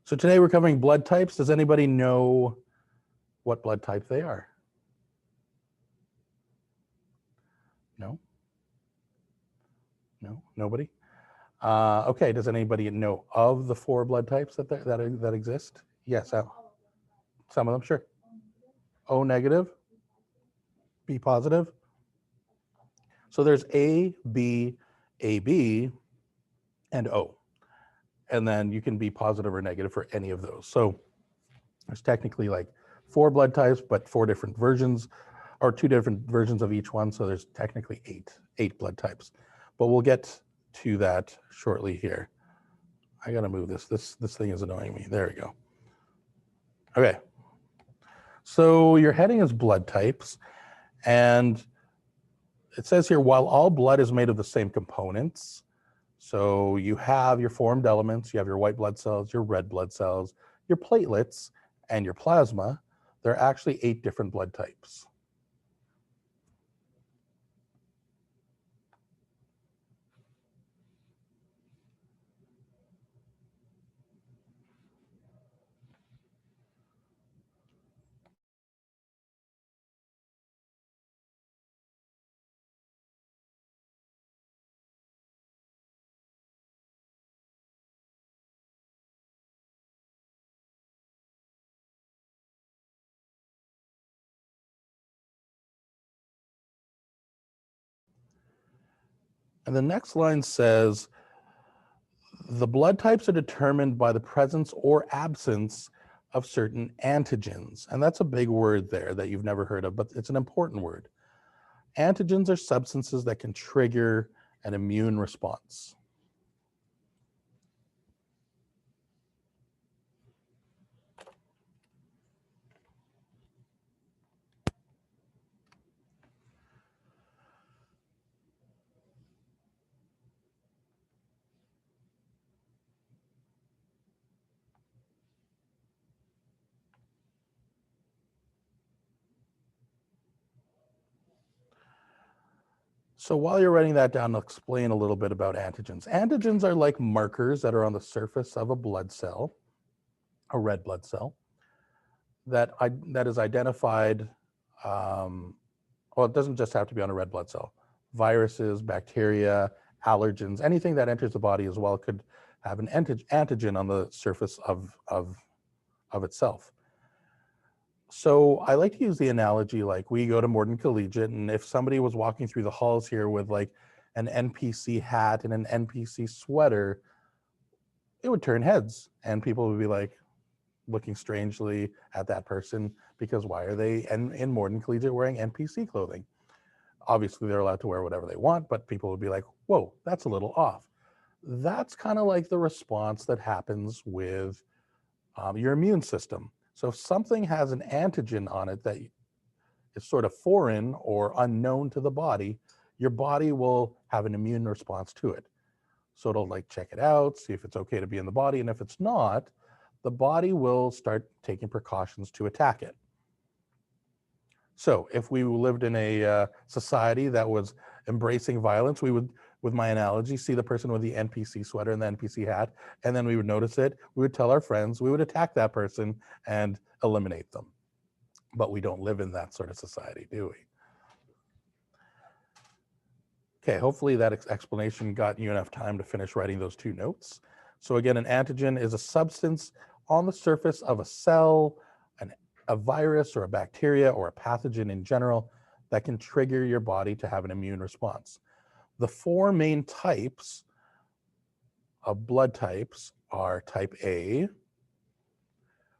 So today we're covering blood types. Does anybody know what blood type they are? No? No? Nobody? Okay, does anybody know of the 4 blood types that exist? Yes, some of them, sure. O negative, B positive. So there's A, B, AB, and O. And then you can be positive or negative for any of those. So there's technically like 4 blood types, but 4 different versions, or 2 different versions of each one. So there's technically 8 blood types. But we'll get to that shortly here. I gotta move this. This thing is annoying me. There we go. Okay. So your heading is blood types, and it says here, while all blood is made of the same components, so you have your formed elements, you have your white blood cells, your red blood cells, your platelets, and your plasma, there are actually 8 different blood types. And the next line says, the blood types are determined by the presence or absence of certain antigens. And that's a big word there that you've never heard of, but it's an important word. Antigens are substances that can trigger an immune response. So while you're writing that down, I'll explain a little bit about antigens. Antigens are like markers that are on the surface of a blood cell, a red blood cell, that is identified. Well, it doesn't just have to be on a red blood cell. Viruses, bacteria, allergens, anything that enters the body as well could have an antigen on the surface of itself. So I like to use the analogy, like we go to Morden Collegiate, and if somebody was walking through the halls here with like an NPC hat and an NPC sweater, it would turn heads, and people would be like looking strangely at that person because why are they in Morden Collegiate wearing NPC clothing? Obviously, they're allowed to wear whatever they want, but people would be like, whoa, that's a little off. That's kind of like the response that happens with your immune system. So if something has an antigen on it that is sort of foreign or unknown to the body, your body will have an immune response to it. So it'll like check it out, see if it's okay to be in the body. And if it's not, the body will start taking precautions to attack it. So if we lived in a society that was embracing violence, we would, with my analogy, see the person with the NPC sweater and the NPC hat, and then we would notice it, we would tell our friends, we would attack that person and eliminate them. But we don't live in that sort of society, do we? Okay, hopefully that explanation got you enough time to finish writing those 2 notes. So again, an antigen is a substance on the surface of a cell, a virus or a bacteria or a pathogen in general that can trigger your body to have an immune response. The 4 main types of blood types are type A,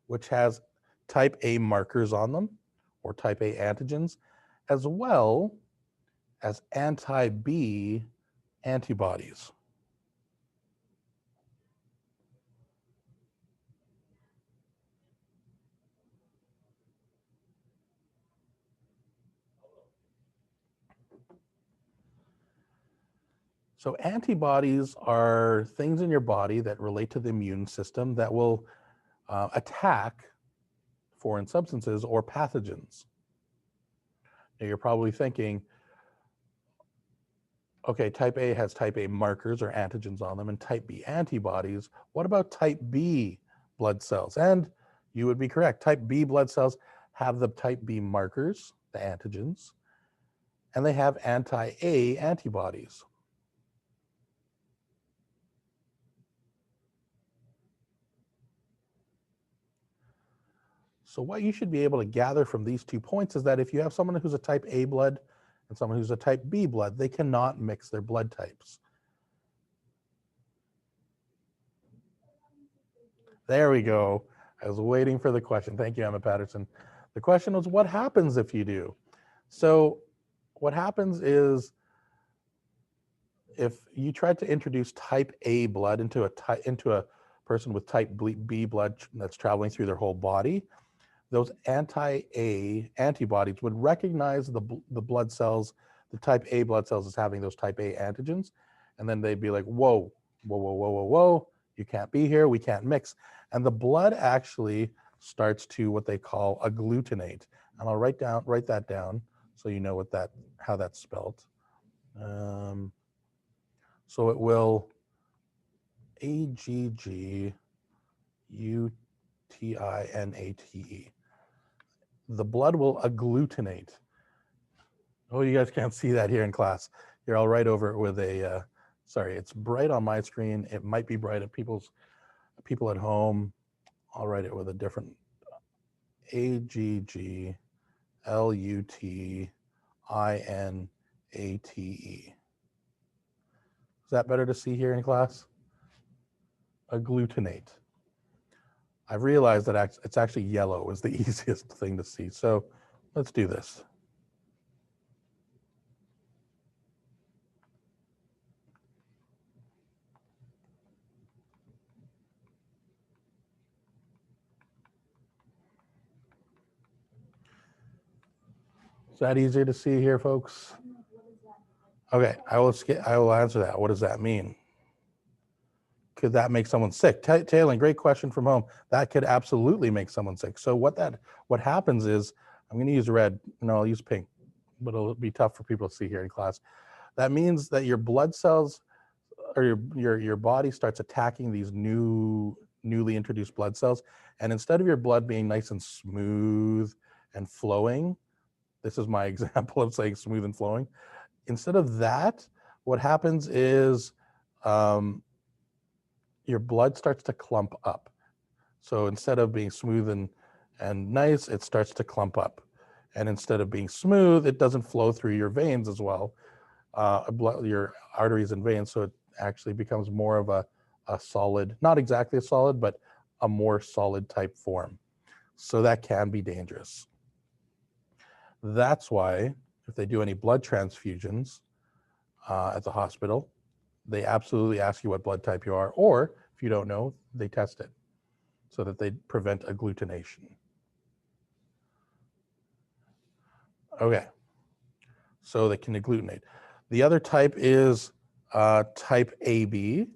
which has type A markers on them, or type A antigens, as well as anti-B antibodies. So antibodies are things in your body that relate to the immune system that will attack foreign substances or pathogens. Now you're probably thinking, okay, type A has type A markers or antigens on them, and type B antibodies. What about type B blood cells. And you would be correct. Type B blood cells have the type B markers, the antigens, and they have anti-A antibodies. So what you should be able to gather from these 2 points is that if you have someone who's a type A blood and someone who's a type B blood, they cannot mix their blood types. There we go. I was waiting for the question. Thank you, Emma Patterson. The question was, what happens if you do? So what happens is if you tried to introduce type A blood into a person with type B blood that's traveling through their whole body, those anti-A antibodies would recognize the blood cells, the type A blood cells as having those type A antigens. And then they'd be like, whoa, whoa, whoa, whoa, whoa, whoa, you can't be here, we can't mix. And the blood actually starts to what they call agglutinate. And I'll write that down so you know how that's spelled. So it will AGGUTINATE. The blood will agglutinate. Oh, you guys can't see that here in class. Here, I'll write over it with a, sorry, it's bright on my screen. It might be bright at people at home. I'll write it with a different AGGLUTINATE. Is that better to see here in class? Agglutinate. I've realized that it's actually yellow is the easiest thing to see. So let's do this. Is that easier to see here, folks? Okay, I will answer that. What does that mean? Could that make someone sick? Taylor, great question from home. That could absolutely make someone sick. So what happens is, I'm going to use red. No, I'll use pink, but it'll be tough for people to see here in class. That means that your blood cells or your body starts attacking these newly introduced blood cells, and instead of your blood being nice and smooth and flowing, this is my example of saying smooth and flowing. Instead of that, what happens is your blood starts to clump up. So instead of being smooth and nice, it starts to clump up. And instead of being smooth, it doesn't flow through your veins as well, your arteries and veins. So it actually becomes more of a solid, not exactly a solid, but a more solid type form. So that can be dangerous. That's why if they do any blood transfusions at the hospital, they absolutely ask you what blood type you are, or if you don't know, they test it so that they prevent agglutination. Okay, so they can agglutinate. The other type is type AB.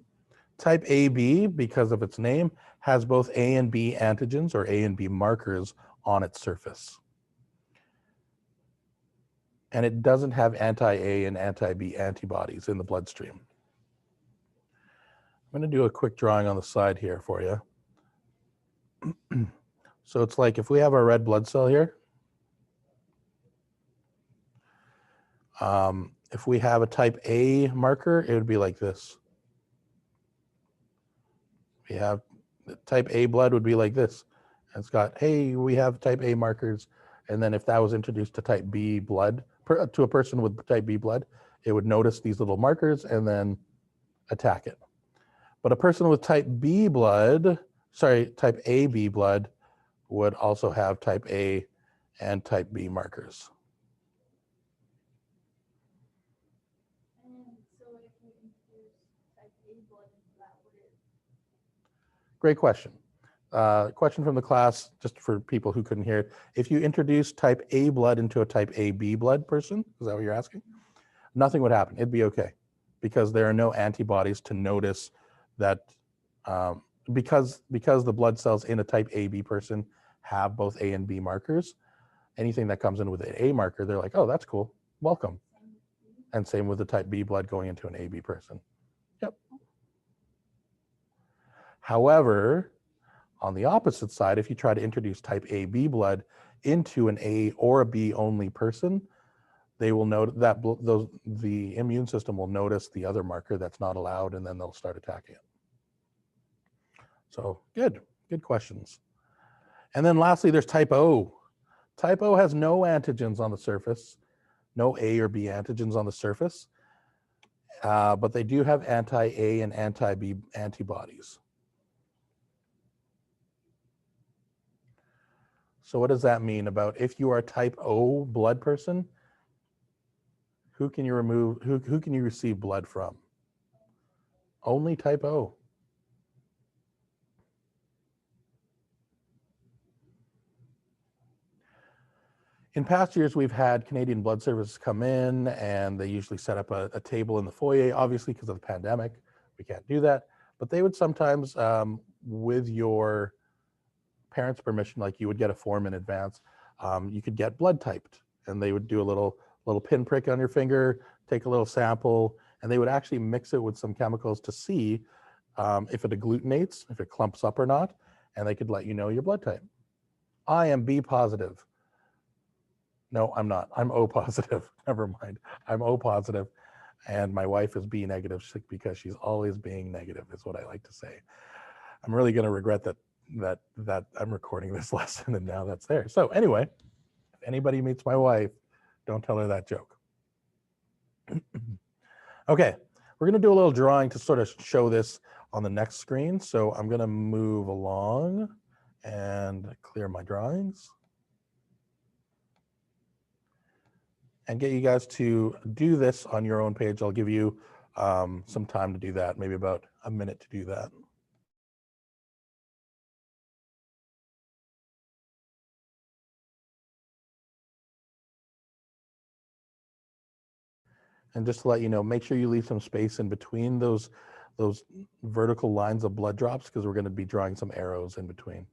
Type AB, because of its name, has both A and B antigens or A and B markers on its surface. And it doesn't have anti-A and anti-B antibodies in the bloodstream. I'm going to do a quick drawing on the side here for you. So it's like if we have our red blood cell here, if we have a type A marker, it would be like this. We have type A blood would be like this. And it's got, hey, we have type A markers. And then if that was introduced to type B blood, to a person with type B blood, it would notice these little markers and then attack it. But a person with type B blood, type AB blood would also have type A and type B markers. Great question. Question from the class, just for people who couldn't hear it. If you introduce type A blood into a type AB blood person, is that what you're asking? Nothing would happen. It'd be okay because there are no antibodies to notice that because the blood cells in a type AB person have both A and B markers, anything that comes in with an A marker, they're like, oh, that's cool, welcome. And same with the type B blood going into an AB person. Yep. However, On the opposite side, if you try to introduce type AB blood into an A or a B only person, they will note that the immune system will notice the other marker that's not allowed, and then they'll start attacking it. So good questions. And then lastly, there's type O. Type O has no antigens on the surface, no A or B antigens on the surface, but they do have anti-A and anti-B antibodies. So what does that mean about if you are a type O blood person? Who can you remove? Who can you receive blood from? Only type O. In past years, we've had Canadian Blood Services come in, and they usually set up a table in the foyer. Obviously, because of the pandemic, we can't do that. But they would sometimes, with your parents' permission, like you would get a form in advance, you could get blood typed, and they would do a little pinprick on your finger, take a little sample, and they would actually mix it with some chemicals to see if it agglutinates, if it clumps up or not, and they could let you know your blood type. I am B positive. No, I'm not. I'm O positive. Never mind. I'm O positive, and my wife is B negative because she's always being negative, is what I like to say. I'm really going to regret that I'm recording this lesson and now that's there. So anyway, if anybody meets my wife, don't tell her that joke. Okay, we're going to do a little drawing to sort of show this on the next screen. So I'm going to move along and clear my drawings and get you guys to do this on your own page. I'll give you some time to do that, maybe about a minute to do that. And just to let you know, make sure you leave some space in between those vertical lines of blood drops, because we're going to be drawing some arrows in between.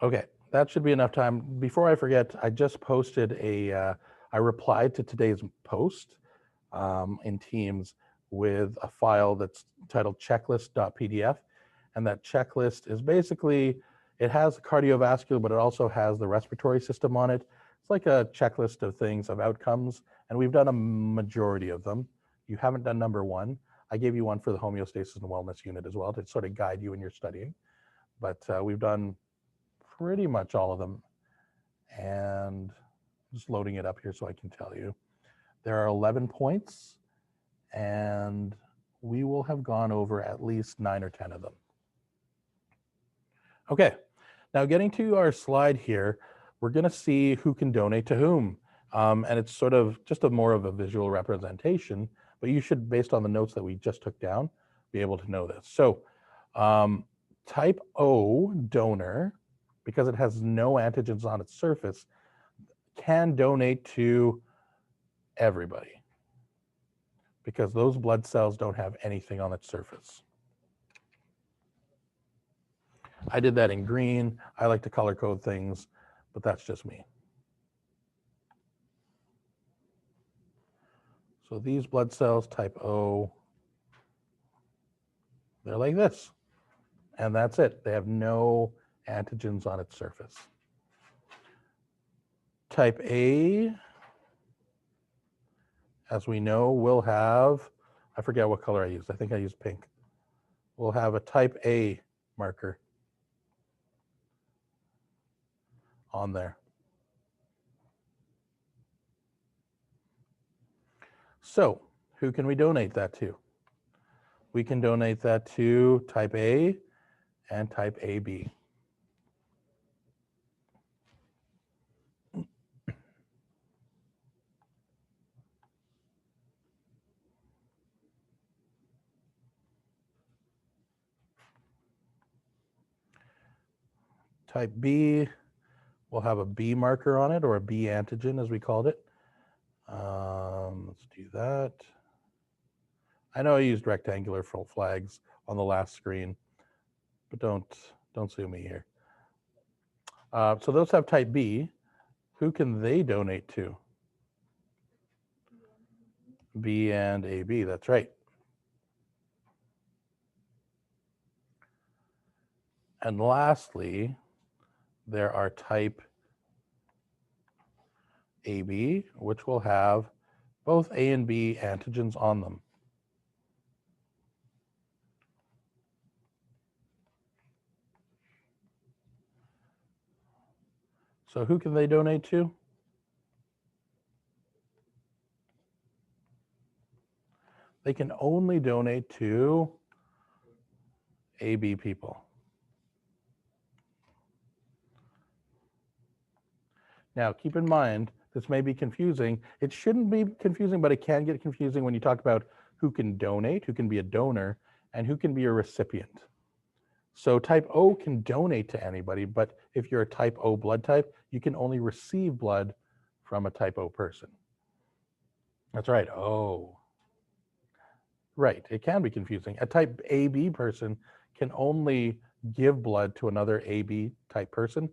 Okay, that should be enough time. Before I forget, I just posted I replied to today's post in Teams with a file that's titled checklist.pdf. And that checklist is basically, it has cardiovascular, but it also has the respiratory system on it. It's like a checklist of things, of outcomes, and we've done a majority of them. You haven't done number one. I gave you one for the homeostasis and wellness unit as well to sort of guide you in your studying. But we've done pretty much all of them. And I'm just loading it up here so I can tell you. There are 11 points, and we will have gone over at least 9 or 10 of them. Okay, Now, getting to our slide here, we're going to see who can donate to whom. And it's sort of just more of a visual representation, but you should, based on the notes that we just took down, be able to know this. So type O donor, because it has no antigens on its surface, can donate to everybody because those blood cells don't have anything on its surface. I did that in green. I like to color code things, but that's just me. So these blood cells, type O, they're like this. And that's it. They have no antigens on its surface. Type A, as we know, will have, I forget what color I used. I think I used pink. We'll have a type A marker on there. So who can we donate that to? We can donate that to type A and type AB. Type B will have a B marker on it, or a B antigen as we called it. Let's do that. I know I used rectangular flags on the last screen, but don't sue me here. So those have type B. Who can they donate to? B and AB, that's right. And lastly, there are type AB, which will have both A and B antigens on them. So who can they donate to? They can only donate to AB people. Now, keep in mind, this may be confusing. It shouldn't be confusing, but it can get confusing when you talk about who can donate, who can be a donor, and who can be a recipient. So type O can donate to anybody, but if you're a type O blood type, you can only receive blood from a type O person. That's right, O. Right, it can be confusing. A type AB person can only give blood to another AB type person,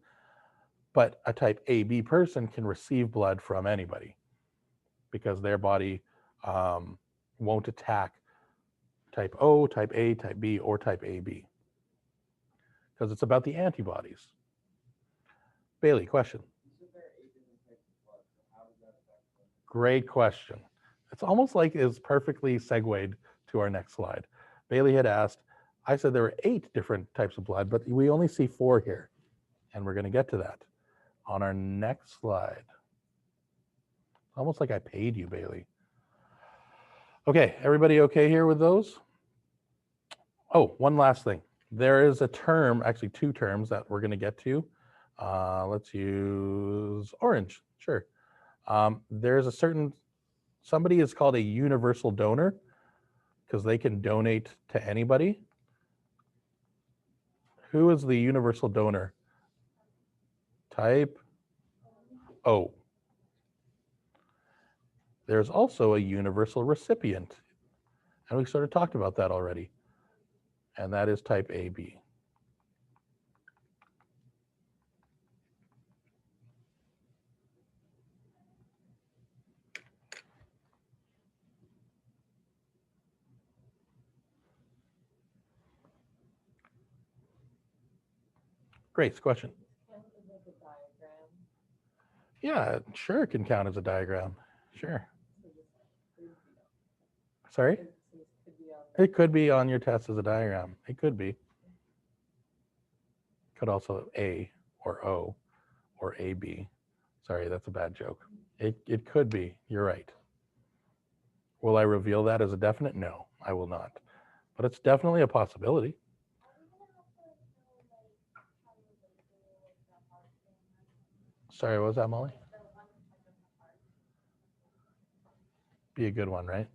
but a type AB person can receive blood from anybody because their body won't attack type O, type A, type B, or type AB because it's about the antibodies. Bailey, question. Great question. It's almost like it's perfectly segued to our next slide. Bailey had asked, I said there were 8 different types of blood, but we only see 4 here. And we're going to get to that on our next slide. Almost like I paid you, Bailey. Okay, everybody okay here with those? Oh, one last thing. There is a term, actually 2 terms that we're going to get to. Let's use orange, sure. There's a certain, somebody is called a universal donor because they can donate to anybody. Who is the universal donor? Type O. There's also a universal recipient, and we sort of talked about that already, and that is type AB. Grace, question. Yeah, sure, it can count as a diagram. Sure. Sorry? It could be on your test as a diagram. It could be. Could also A or O or AB. Sorry, that's a bad joke. It could be. You're right. Will I reveal that as a definite? No, I will not. But it's definitely a possibility. Sorry, what was that, Molly? Be a good one, right?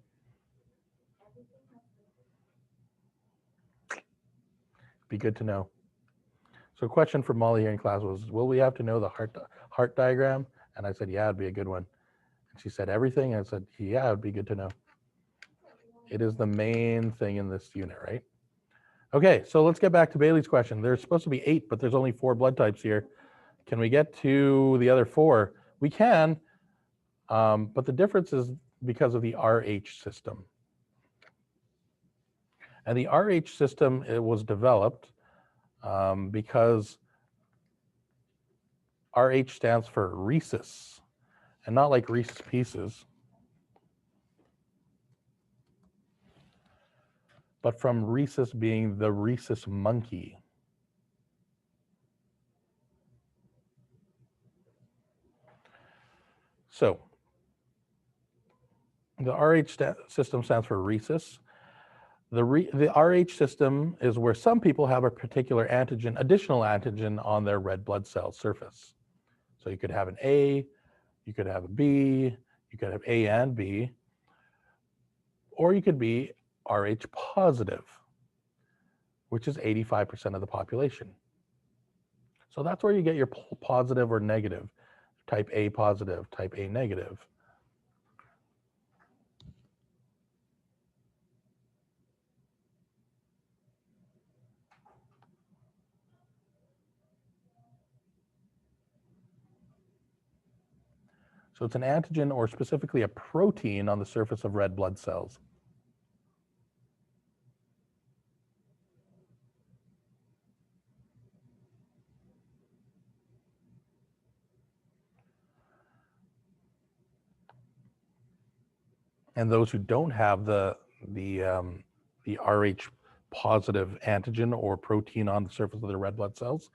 Be good to know. So, a question for Molly here in class was, will we have to know the heart diagram? And I said, yeah, it'd be a good one. And she said, everything? I said, yeah, it'd be good to know. It is the main thing in this unit, right? Okay, so let's get back to Bailey's question. There's supposed to be 8, but there's only 4 blood types here. Can we get to the other 4? We can, but the difference is because of the RH system. And the RH system, it was developed because RH stands for rhesus, and not like Reese's Pieces, but from rhesus being the rhesus monkey. So the RH system stands for rhesus. The RH system is where some people have a particular antigen, additional antigen on their red blood cell surface. So you could have an A, you could have a B, you could have A and B, or you could be Rh positive, which is 85% of the population. So that's where you get your positive or negative, type A positive, type A negative. So it's an antigen or specifically a protein on the surface of red blood cells. And those who don't have the Rh positive antigen or protein on the surface of the red blood cells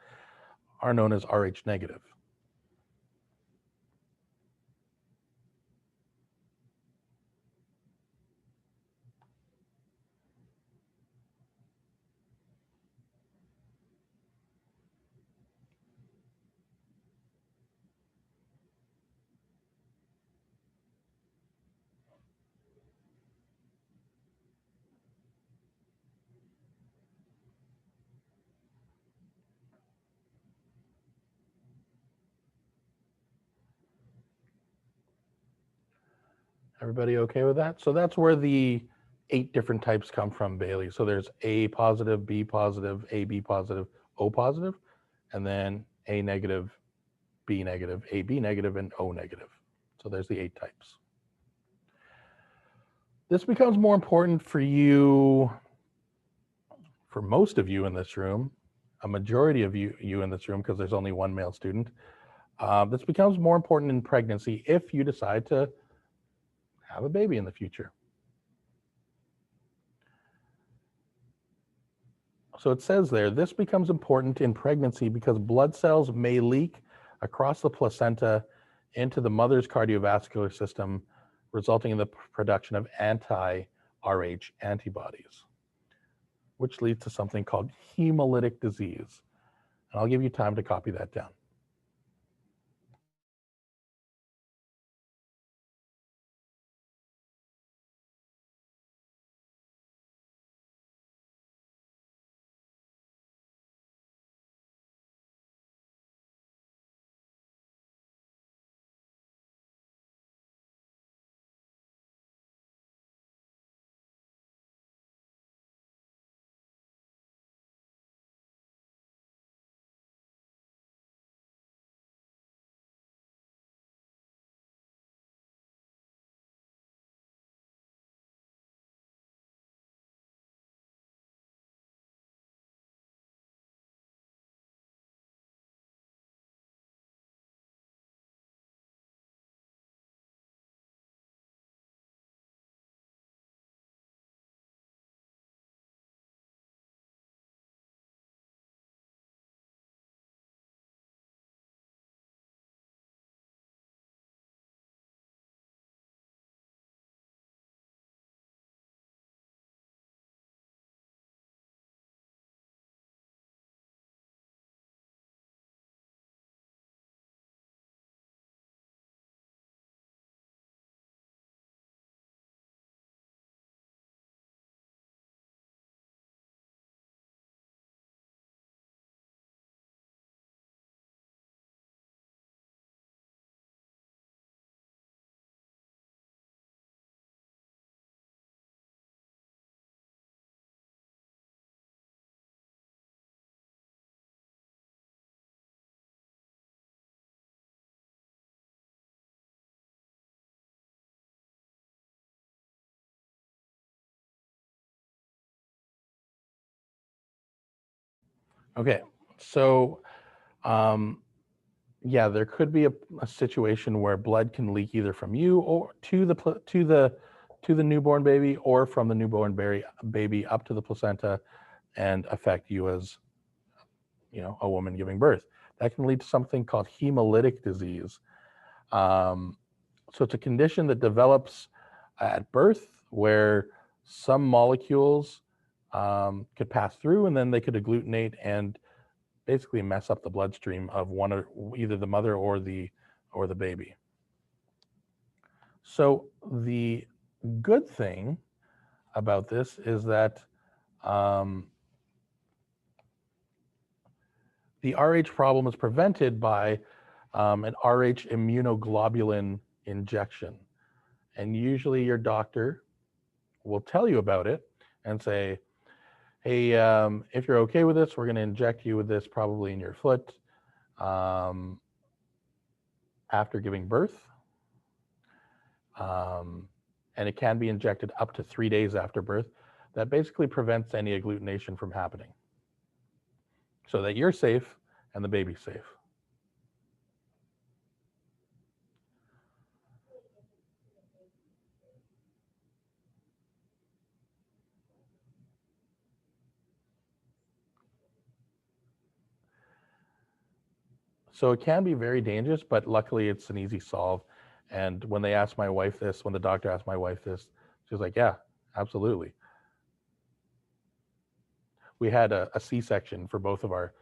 are known as Rh negative. Everybody okay with that? So that's where the 8 different types come from, Bailey. So there's A positive, B positive, AB positive, O positive, and then A negative, B negative, AB negative, and O negative. So there's the 8 types. This becomes more important for you, for most of you in this room, a majority of you in this room, because there's only one male student. This becomes more important in pregnancy if you decide to have a baby in the future. So it says there, this becomes important in pregnancy because blood cells may leak across the placenta into the mother's cardiovascular system, resulting in the production of anti-Rh antibodies, which leads to something called hemolytic disease. And I'll give you time to copy that down. Okay, so yeah, there could be a situation where blood can leak either from you or to the newborn baby, or from the newborn baby up to the placenta and affect you as a woman giving birth. That can lead to something called hemolytic disease. So it's a condition that develops at birth where some molecules could pass through, and then they could agglutinate and basically mess up the bloodstream of one or either the mother or the baby. So the good thing about this is that the RH problem is prevented by an RH immunoglobulin injection. And usually your doctor will tell you about it and say, hey, if you're okay with this, we're going to inject you with this probably in your foot after giving birth. And it can be injected up to 3 days after birth. That basically prevents any agglutination from happening so that you're safe and the baby's safe. So it can be very dangerous, but luckily it's an easy solve. And when they asked my wife this, when the doctor asked my wife this, she was like, yeah, absolutely. We had a C-section for both of our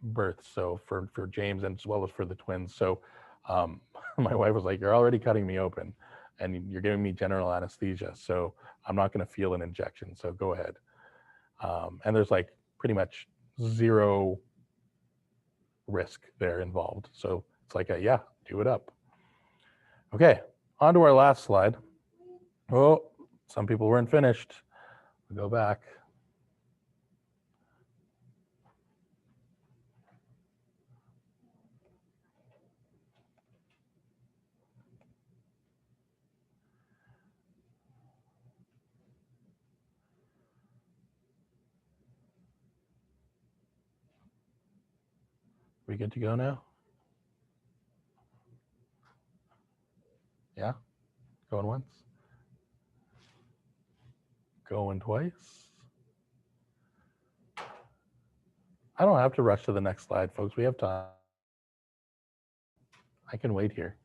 births, so for James and as well as for the twins. So my wife was like, you're already cutting me open and you're giving me general anesthesia, so I'm not going to feel an injection, so go ahead. And there's like pretty much zero risk there involved. So it's like, yeah, do it up. Okay, on to our last slide. Oh, some people weren't finished. We'll go back. We good to go now? Yeah, going once, going twice. I don't have to rush to the next slide, folks. We have time. I can wait here.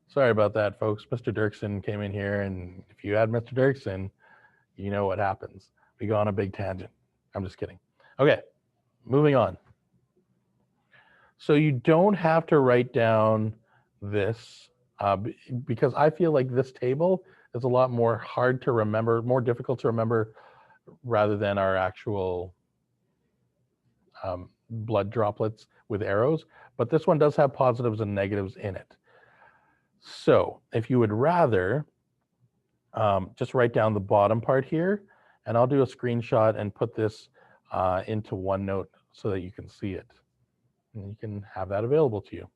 Sorry about that, folks. Mr. Dirksen came in here, and if you add Mr. Dirksen, you know what happens. We go on a big tangent. I'm just kidding. Okay, moving on. So you don't have to write down this because I feel like this table is a lot more hard to remember, more difficult to remember rather than our actual blood droplets with arrows. But this one does have positives and negatives in it. So if you would rather, just write down the bottom part here, and I'll do a screenshot and put this into OneNote so that you can see it. And you can have that available to you.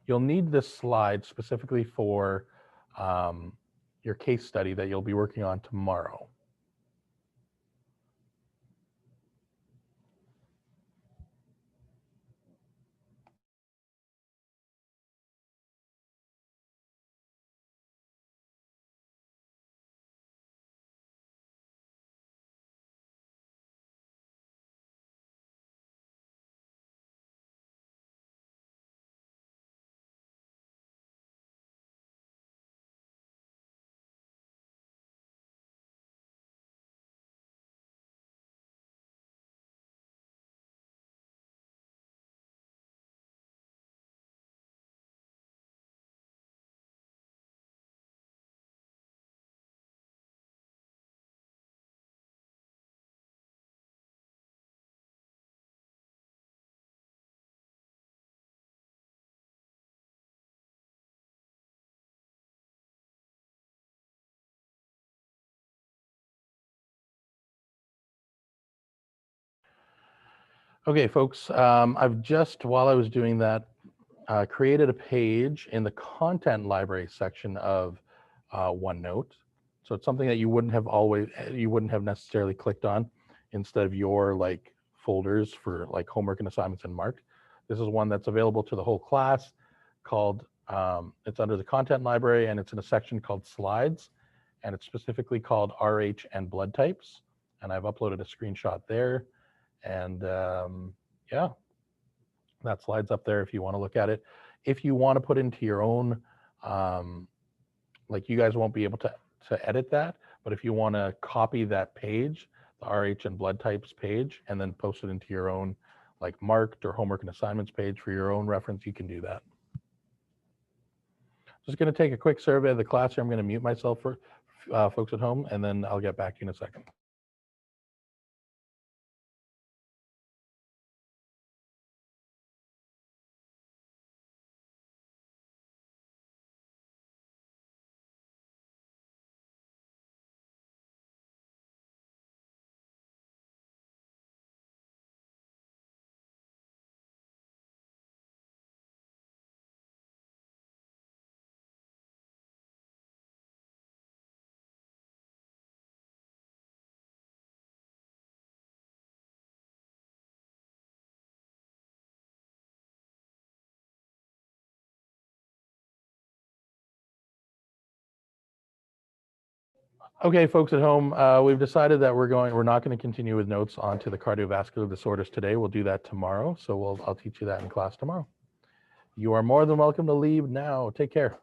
You'll need this slide specifically for your case study that you'll be working on tomorrow. Okay, folks, I've just, while I was doing that, created a page in the content library section of OneNote. So it's something that you wouldn't have necessarily clicked on instead of your like folders for like homework and assignments and marked. This is one that's available to the whole class called, it's under the content library and it's in a section called slides, and it's specifically called RH and blood types. And I've uploaded a screenshot there. And yeah, that slide's up there if you want to look at it. If you want to put into your own, like you guys won't be able to edit that, but if you want to copy that page, the RH and blood types page, and then post it into your own like marked or homework and assignments page for your own reference, you can do that. Just going to take a quick survey of the class here. I'm going to mute myself for folks at home, and then I'll get back to you in a second. Okay, folks at home, we've decided that we're not going to continue with notes onto the cardiovascular disorders today. We'll do that tomorrow. So I'll teach you that in class tomorrow. You are more than welcome to leave now. Take care.